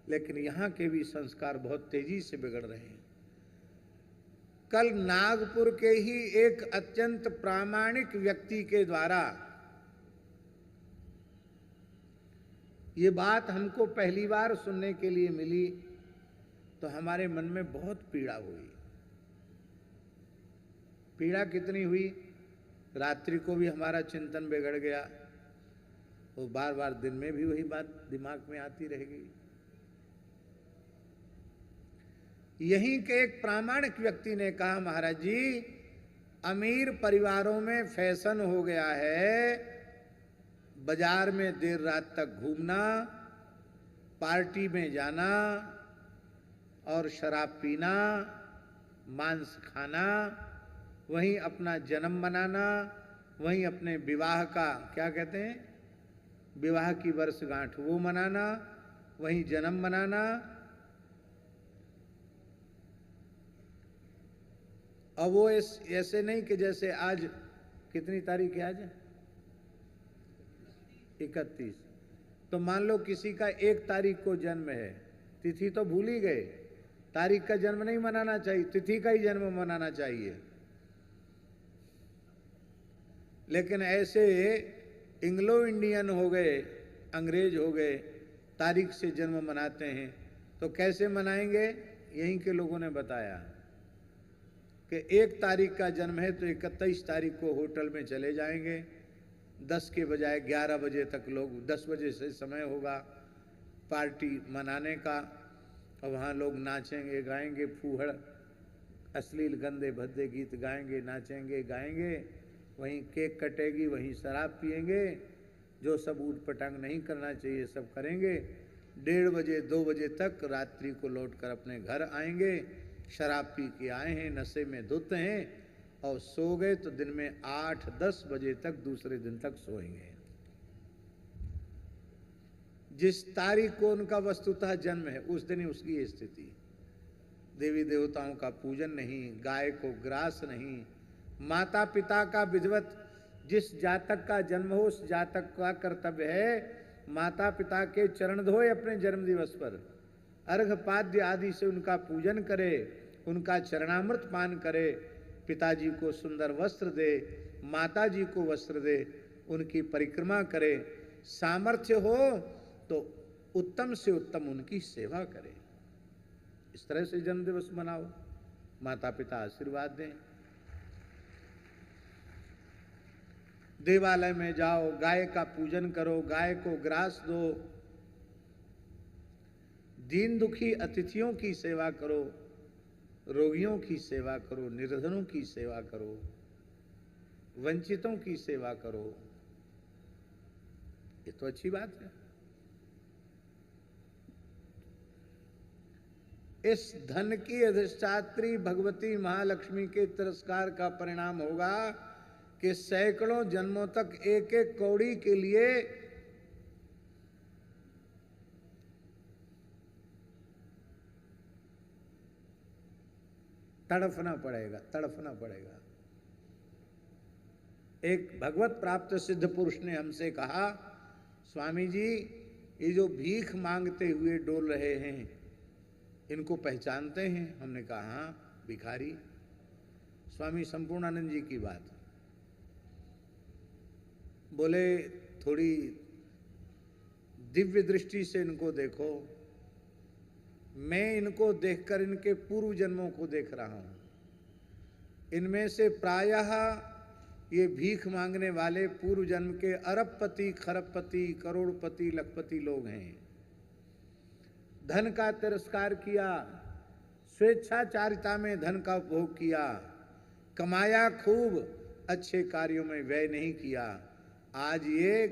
लेकिन यहाँ के भी संस्कार बहुत तेजी से बिगड़ रहे हैं। कल नागपुर के ही एक अत्यंत प्रामाणिक व्यक्ति के द्वारा ये बात हमको पहली बार सुनने के लिए मिली तो हमारे मन में बहुत पीड़ा हुई। पीड़ा कितनी हुई, रात्रि को भी हमारा चिंतन बिगड़ गया, वो बार बार दिन में भी वही बात दिमाग में आती रहेगी। यहीं के एक प्रामाणिक व्यक्ति ने कहा, महाराज जी, अमीर परिवारों में फैशन हो गया है बाजार में देर रात तक घूमना, पार्टी में जाना और शराब पीना, मांस खाना, वहीं अपना जन्म मनाना, वहीं अपने विवाह का क्या कहते हैं, विवाह की वर्षगांठ वो मनाना, वहीं जन्म मनाना। और वो ऐसे नहीं कि जैसे आज कितनी तारीख है, आज 31, तो मान लो किसी का 1 तारीख को जन्म है, तिथि तो भूल ही गए, तारीख का जन्म नहीं मनाना चाहिए, तिथि का ही जन्म मनाना चाहिए। लेकिन ऐसे इंग्लो इंडियन हो गए, अंग्रेज हो गए, तारीख से जन्म मनाते हैं, तो कैसे मनाएंगे? यहीं के लोगों ने बताया कि 1 तारीख का जन्म है तो 31 तारीख को होटल में चले जाएंगे, 10 के बजाय 11 बजे तक लोग, 10 बजे से समय होगा पार्टी मनाने का, और वहाँ लोग नाचेंगे गाएंगे, फूहड़ अश्लील गंदे भद्दे गीत गाएंगे, नाचेंगे गाएंगे, वहीं केक कटेगी, वहीं शराब पिएंगे, जो सब ऊट पटांग नहीं करना चाहिए सब करेंगे। 1:30 बजे 2 बजे तक रात्रि को लौटकर अपने घर आएंगे, शराब पी के आए हैं, नशे में धुत हैं, और सो गए तो दिन में 8-10 बजे तक दूसरे दिन तक सोएंगे। जिस तारीख को उनका वस्तुतः जन्म है उस दिन ही उसकी स्थिति। देवी देवताओं का पूजन नहीं, गाय को ग्रास नहीं, माता पिता का विधिवत, जिस जातक का जन्म हो उस जातक का कर्तव्य है माता पिता के चरण धोए अपने जन्म दिवस पर, अर्घपाद्य आदि से उनका पूजन करे, उनका चरणामृत पान करे, पिताजी को सुंदर वस्त्र दे, माताजी को वस्त्र दे, उनकी परिक्रमा करे, सामर्थ्य हो तो उत्तम से उत्तम उनकी सेवा करे। इस तरह से जन्म दिवस मनाओ, माता पिता आशीर्वाद दें। देवालय में जाओ, गाय का पूजन करो, गाय को ग्रास दो, दीन दुखी अतिथियों की सेवा करो, रोगियों की सेवा करो, निर्धनों की सेवा करो, वंचितों की सेवा करो। ये तो अच्छी बात है। इस धन की अधिष्ठात्री भगवती महालक्ष्मी के तिरस्कार का परिणाम होगा कि सैकड़ों जन्मों तक एक एक कौड़ी के लिए तड़फना पड़ेगा। एक भगवत प्राप्त सिद्ध पुरुष ने हमसे कहा, स्वामी जी, ये जो भीख मांगते हुए डोल रहे हैं इनको पहचानते हैं? हमने कहा हाँ, भिखारी। स्वामी संपूर्णानंद जी की बात। बोले थोड़ी दिव्य दृष्टि से इनको देखो, मैं इनको देखकर इनके पूर्व जन्मों को देख रहा हूं। इनमें से प्रायः ये भीख मांगने वाले पूर्व जन्म के अरबपति, खरबपति, करोड़पति, लखपति लोग हैं। धन का तिरस्कार किया, स्वेच्छाचारिता में धन का उपभोग किया, कमाया खूब, अच्छे कार्यों में व्यय नहीं किया। आज ये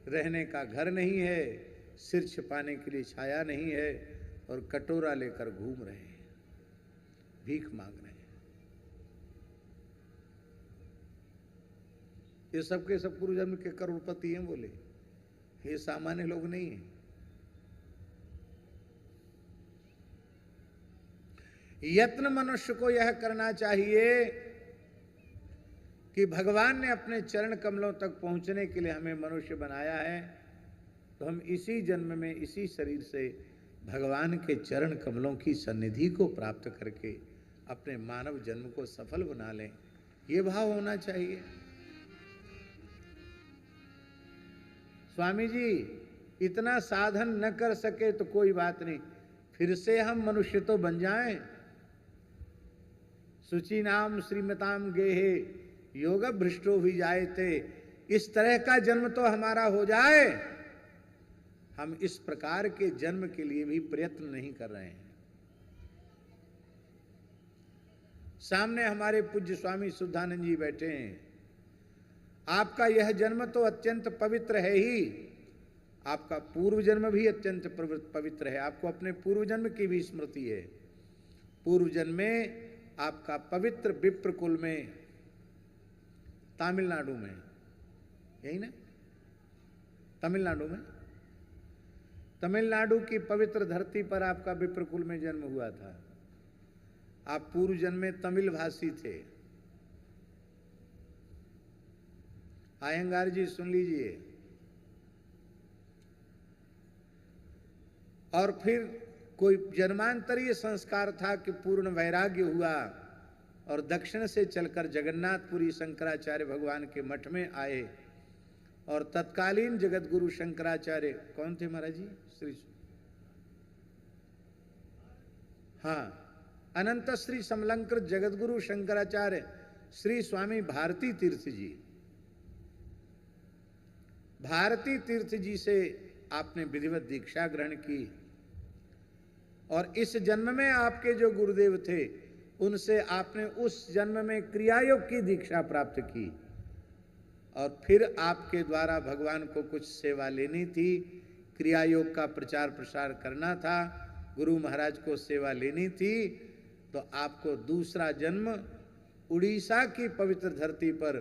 रहने का घर नहीं है, सिर छिपाने के लिए छाया नहीं है, और कटोरा लेकर घूम रहे हैं, भीख मांग रहे हैं। ये सब के सब पूर्व जन्म के करोड़पति हैं। बोले ये सामान्य लोग नहीं हैं। यत्न मनुष्य को यह करना चाहिए कि भगवान ने अपने चरण कमलों तक पहुंचने के लिए हमें मनुष्य बनाया है, तो हम इसी जन्म में इसी शरीर से भगवान के चरण कमलों की सन्निधि को प्राप्त करके अपने मानव जन्म को सफल बना लें, ये भाव होना चाहिए। स्वामी जी इतना साधन न कर सके तो कोई बात नहीं, फिर से हम मनुष्य तो बन जाएं। सुचि नाम श्रीमताम गेहे योग भ्रष्टो भी जाए थे, इस तरह का जन्म तो हमारा हो जाए। हम इस प्रकार के जन्म के लिए भी प्रयत्न नहीं कर रहे हैं। सामने हमारे पूज्य स्वामी शुद्धानंद जी बैठे हैं। आपका यह जन्म तो अत्यंत पवित्र है ही, आपका पूर्व जन्म भी अत्यंत पवित्र है। आपको अपने पूर्व जन्म की भी स्मृति है। पूर्व जन्म में आपका पवित्र विप्र कुल में, तमिलनाडु में, यही ना, तमिलनाडु में, तमिलनाडु की पवित्र धरती पर आपका विप्र कुल में जन्म हुआ था। आप पूर्व जन्म में तमिल भाषी थे। आयंगार जी सुन लीजिए। और फिर कोई जन्मांतरीय संस्कार था कि पूर्ण वैराग्य हुआ और दक्षिण से चलकर जगन्नाथपुरी शंकराचार्य भगवान के मठ में आए और तत्कालीन जगत गुरु शंकराचार्य कौन थे महाराज जी? श्री, हाँ, अनंत श्री समलंकृत जगत गुरु शंकराचार्य श्री स्वामी भारती तीर्थ जी, भारती तीर्थ जी से आपने विधिवत दीक्षा ग्रहण की और इस जन्म में आपके जो गुरुदेव थे उनसे आपने उस जन्म में क्रियायोग की दीक्षा प्राप्त की और फिर आपके द्वारा भगवान को कुछ सेवा लेनी थी, क्रियायोग का प्रचार प्रसार करना था, गुरु महाराज को सेवा लेनी थी, तो आपको दूसरा जन्म उड़ीसा की पवित्र धरती पर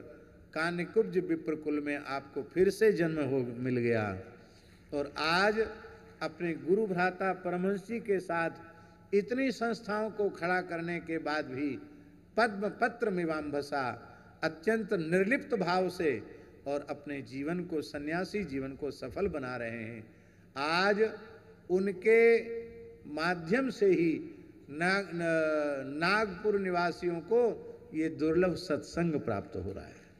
कान्यकुब्ज विप्रकुल में आपको फिर से जन्म मिल गया। और आज अपने गुरु भ्राता परमहंस जी के साथ इतनी संस्थाओं को खड़ा करने के बाद भी पद्म पत्र मीमांसा अत्यंत निर्लिप्त भाव से और अपने जीवन को, सन्यासी जीवन को सफल बना रहे हैं। आज उनके माध्यम से ही नागपुर निवासियों को ये दुर्लभ सत्संग प्राप्त हो रहा है।